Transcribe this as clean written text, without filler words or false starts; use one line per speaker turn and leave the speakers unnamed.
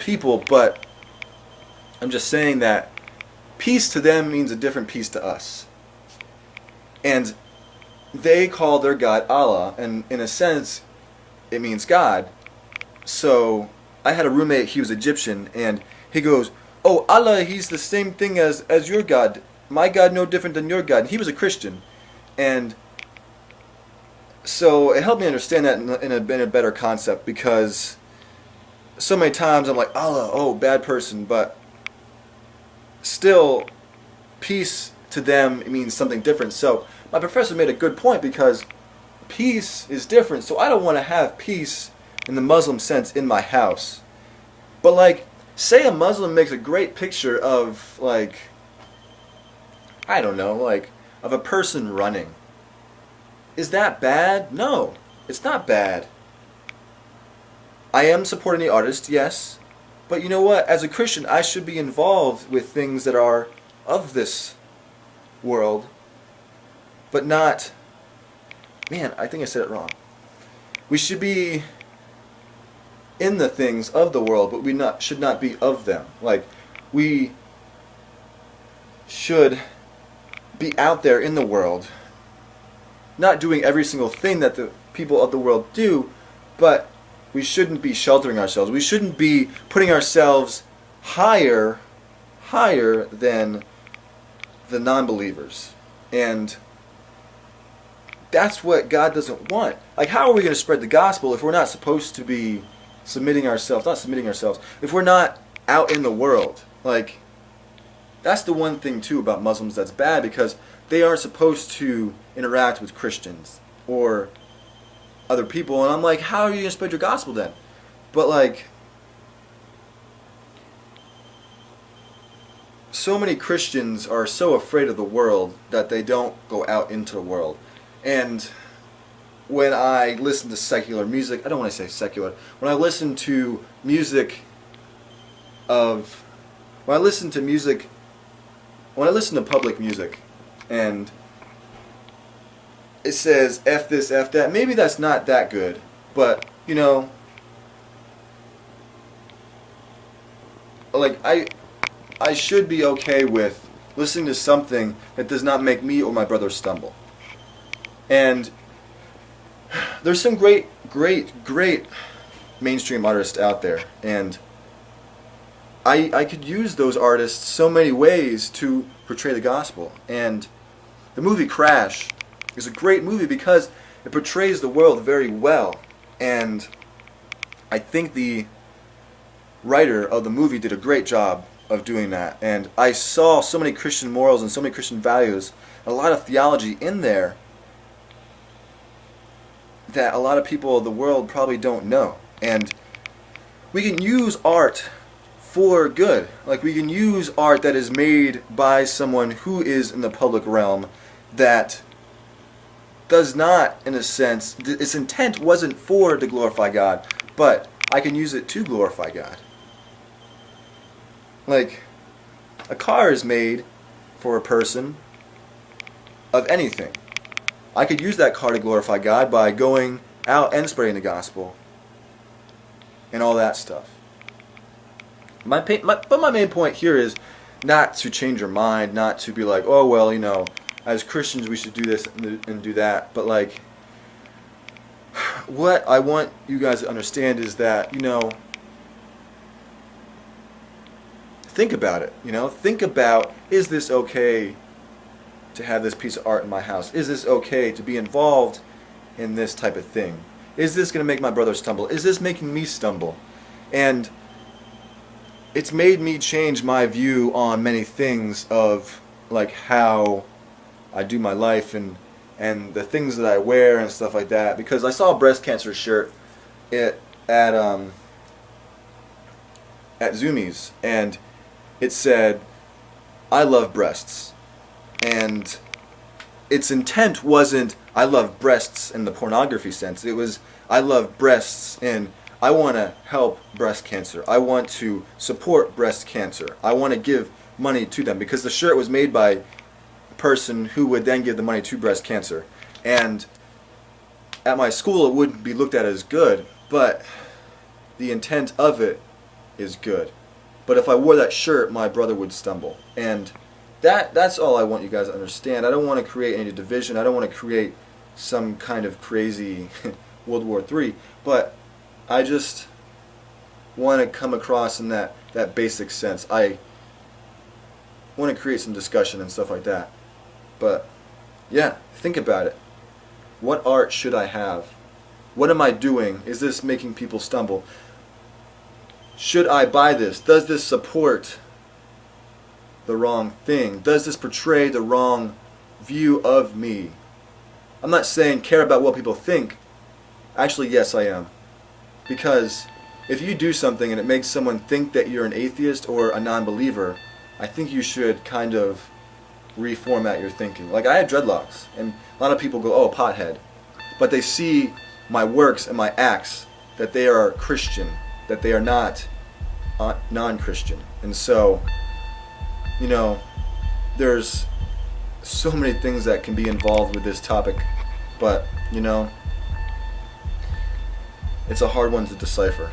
people, but I'm just saying that peace to them means a different peace to us. And they call their God Allah, and in a sense, it means God. So I had a roommate, he was Egyptian, and he goes, "Oh, Allah, he's the same thing as your God. My God no different than your God." And he was a Christian. And so it helped me understand that in a better concept, because so many times I'm like, Allah, oh, bad person, but still, peace to them means something different. So my professor made a good point, because peace is different. So I don't want to have peace in the Muslim sense in my house. But like, say a Muslim makes a great picture of, like, I don't know, like, of a person running. Is that bad? No, it's not bad. I am supporting the artist, yes. But you know what? As a Christian, I should be involved with things that are of this world, but not... Man, I think I said it wrong. We should be in the things of the world, but we should not be of them. Like, we should be out there in the world, not doing every single thing that the people of the world do, but we shouldn't be sheltering ourselves. We shouldn't be putting ourselves higher than the non-believers. And that's what God doesn't want. Like, how are we going to spread the gospel if we're not supposed to be if we're not out in the world? Like, that's the one thing too about Muslims that's bad, because they aren't supposed to interact with Christians or other people. And I'm like, how are you going to spread your gospel then? But like, so many Christians are so afraid of the world that they don't go out into the world. And when I listen to secular music, I don't want to say secular, when I listen to public music, and it says F this, F that, maybe that's not that good, but, you know, like, I should be okay with listening to something that does not make me or my brother stumble. And there's some great mainstream artists out there, and I could use those artists so many ways to portray the gospel. And the movie Crash is a great movie because it portrays the world very well. And I think the writer of the movie did a great job of doing that. And I saw so many Christian morals and so many Christian values, a lot of theology in there that a lot of people of the world probably don't know. And we can use art for good. Like, we can use art that is made by someone who is in the public realm that does not, in a sense, its intent wasn't for to glorify God, but I can use it to glorify God. Like, a car is made for a person of anything. I could use that car to glorify God by going out and spreading the gospel and all that stuff. But my main point here is not to change your mind, not to be like, oh, well, you know, as Christians we should do this and do that. But like, what I want you guys to understand is that, you know, think about it. You know, think about, is this okay to have this piece of art in my house? Is this okay to be involved in this type of thing? Is this going to make my brother stumble? Is this making me stumble? And it's made me change my view on many things of like how I do my life and the things that I wear and stuff like that. Because I saw a breast cancer shirt at Zumiez, and it said, "I love breasts." And its intent wasn't, I love breasts in the pornography sense. It was, I love breasts and I want to help breast cancer. I want to support breast cancer. I want to give money to them, because the shirt was made by a person who would then give the money to breast cancer. And at my school it wouldn't be looked at as good, but the intent of it is good. But if I wore that shirt, my brother would stumble. And that's all I want you guys to understand. I don't want to create any division. I don't want to create some kind of crazy World War III. But I just want to come across in that basic sense. I want to create some discussion and stuff like that. But yeah, think about it. What art should I have? What am I doing? Is this making people stumble? Should I buy this? Does this support the wrong thing? Does this portray the wrong view of me? I'm not saying care about what people think. Actually, yes, I am. Because if you do something and it makes someone think that you're an atheist or a non-believer, I think you should kind of reformat your thinking. Like, I had dreadlocks, and a lot of people go, oh, pothead. But they see my works and my acts, that they are Christian, that they are not non-Christian. And so, you know, there's so many things that can be involved with this topic, but, you know, it's a hard one to decipher.